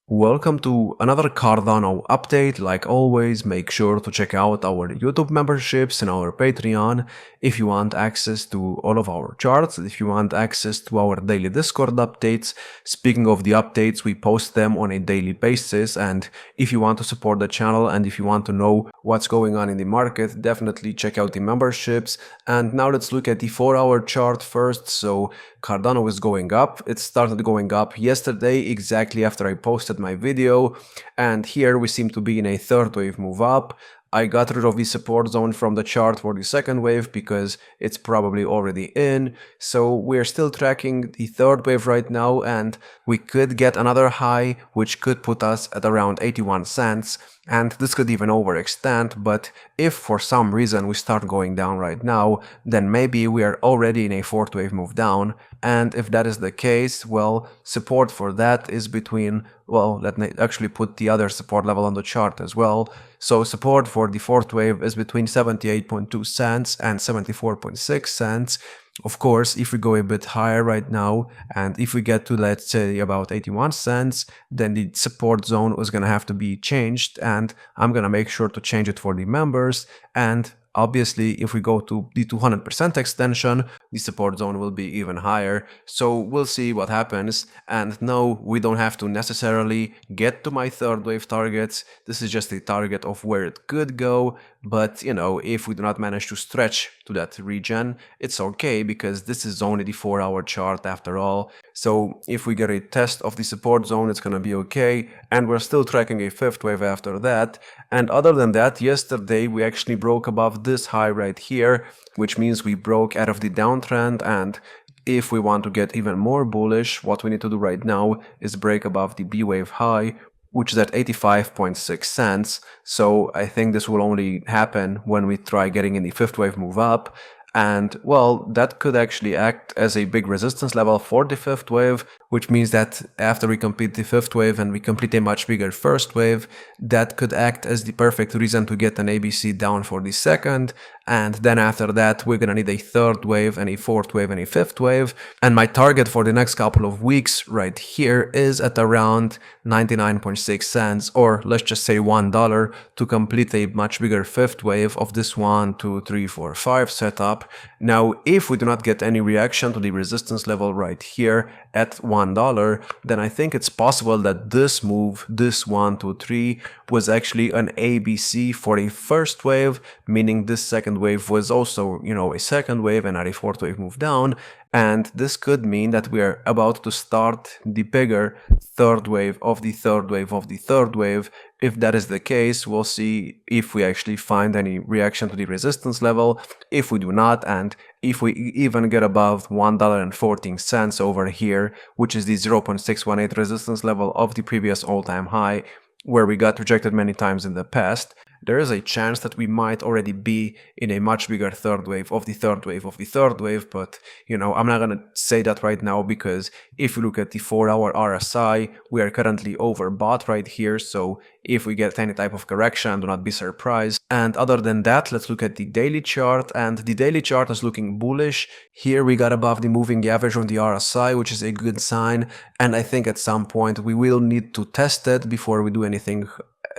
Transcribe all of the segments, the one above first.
Welcome to another Cardano update. Like always, make sure to check out our YouTube memberships and our Patreon if you want access to all of our charts, if you want access to our daily Discord updates. Speaking of the updates, we post them on a daily basis, and if you want to support the channel and if you want to know what's going on in the market, definitely check out the memberships. And now let's look at the 4-hour chart first. So Cardano is going up. It started going up yesterday, exactly after I posted my video, and here we seem to be in a third wave move up. I got rid of the support zone from the chart for the second wave because it's probably already in, so we're still tracking the third wave right now, and we could get another high which could put us at around 81 cents, and this could even overextend. But if for some reason we start going down right now, then maybe we are already in a fourth wave move down, and if that is the case, well, support for that is between, well, let me actually put the other support level on the chart as well. So support for the fourth wave is between 78.2 cents and 74.6 cents. Of course, if we go a bit higher right now, and if we get to, let's say, about 81 cents, then the support zone is going to have to be changed, and I'm going to make sure to change it for the members. And obviously, if we go to the 200% extension, the support zone will be even higher. So we'll see what happens. And no, we don't have to necessarily get to my third wave targets. This is just a target of where it could go. But, you know, if we do not manage to stretch to that region, it's okay, because this is only the 4-hour chart after all. So if we get a test of the support zone, it's gonna be okay. And we're still tracking a fifth wave after that. And other than that, yesterday we actually broke above this high right here, which means we broke out of the downtrend. And if we want to get even more bullish, what we need to do right now is break above the B wave high, which is at 85.6 cents. So I think this will only happen when we try getting in the fifth wave move up. And well, that could actually act as a big resistance level for the fifth wave, which means that after we complete the fifth wave and we complete a much bigger first wave, that could act as the perfect reason to get an ABC down for the second. And then after that, we're gonna need a third wave and a fourth wave and a fifth wave. And my target for the next couple of weeks right here is at around 99.6 cents, or let's just say $1, to complete a much bigger fifth wave of this 1, 2, 3, 4, 5 setup. Now, if we do not get any reaction to the resistance level right here at $1, then I think it's possible that this move, this 1, 2, 3, was actually an ABC for a first wave, meaning this second wave was also, you know, a second wave and not a fourth wave move down. And this could mean that we are about to start the bigger third wave of the third wave of the third wave. If that is the case, we'll see if we actually find any reaction to the resistance level. If we do not, and if we even get above $1.14 over here, which is the 0.618 resistance level of the previous all-time high, where we got rejected many times in the past, there is a chance that we might already be in a much bigger third wave of the third wave of the third wave. But, you know, I'm not gonna say that right now, because if you look at the 4-hour RSI, we are currently overbought right here. So if we get any type of correction, do not be surprised. And other than that, let's look at the daily chart, and the daily chart is looking bullish. Here we got above the moving average on the RSI, which is a good sign, and I think at some point we will need to test it before we do anything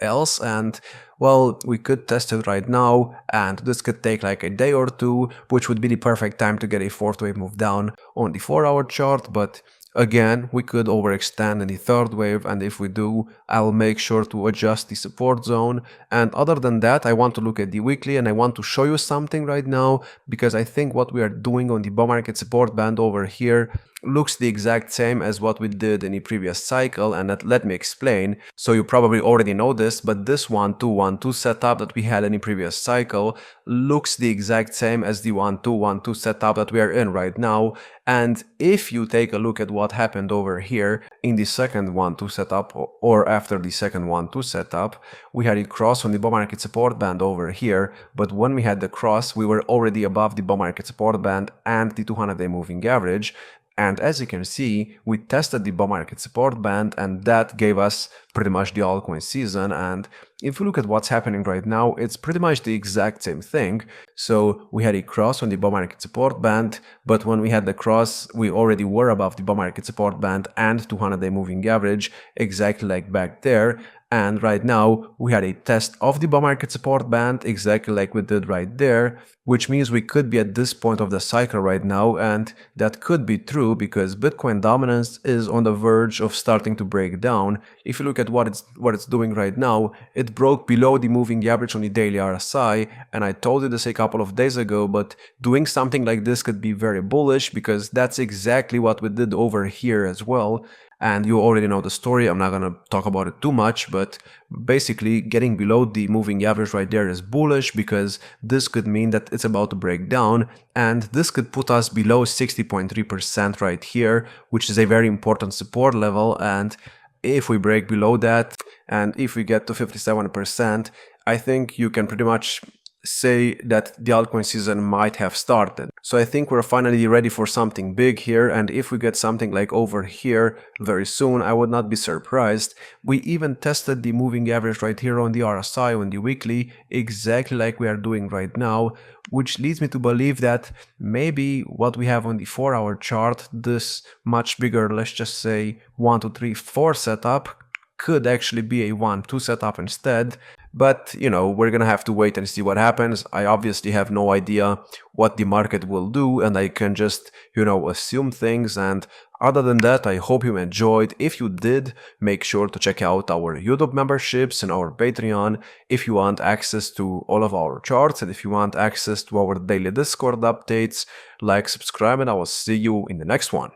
else. And well, we could test it right now, and this could take like a day or two, which would be the perfect time to get a fourth wave move down on the 4-hour chart. But again, we could overextend in the third wave, and if we do, I'll make sure to adjust the support zone. And other than that, I want to look at the weekly, and I want to show you something right now, because I think what we are doing on the bull market support band over here looks the exact same as what we did in the previous cycle. And let me explain. So you probably already know this, but this 1-2-1-2 setup that we had in the previous cycle looks the exact same as the 1-2-1-2 setup that we are in right now. And if you take a look at what happened over here in the second 1-2 setup, or after the second 1-2 setup, we had a cross on the bull market support band over here, but when we had the cross, we were already above the bull market support band and the 200-day moving average. And as you can see, we tested the bull market support band, and that gave us pretty much the altcoin season. And if you look at what's happening right now, it's pretty much the exact same thing. So we had a cross on the bull market support band, but when we had the cross, we already were above the bull market support band and 200-day moving average, exactly like back there. And right now we had a test of the bull market support band, exactly like we did right there, which means we could be at this point of the cycle right now, and that could be true because Bitcoin dominance is on the verge of starting to break down. If you look at what it's doing right now, it broke below the moving average on the daily RSI, and I told you this a couple of days ago, but doing something like this could be very bullish because that's exactly what we did over here as well. And you already know the story, I'm not gonna talk about it too much, but basically getting below the moving average right there is bullish because this could mean that it's about to break down, and this could put us below 60.3% right here, which is a very important support level. And if we break below that, and if we get to 57%, I think you can pretty much say that the altcoin season might have started. So I think we're finally ready for something big here, and if we get something like over here very soon, I would not be surprised. We even tested the moving average right here on the RSI on the weekly, exactly like we are doing right now, which leads me to believe that maybe what we have on the 4-hour chart, this much bigger, let's just say 1, 2, 3, 4 setup, could actually be a 1-2 setup instead. But, you know, we're gonna have to wait and see what happens. I obviously have no idea what the market will do, and I can just, you know, assume things. And other than that, I hope you enjoyed. If you did, make sure to check out our YouTube memberships and our Patreon if you want access to all of our charts, and if you want access to our daily Discord updates. Like, subscribe, and I will see you in the next one.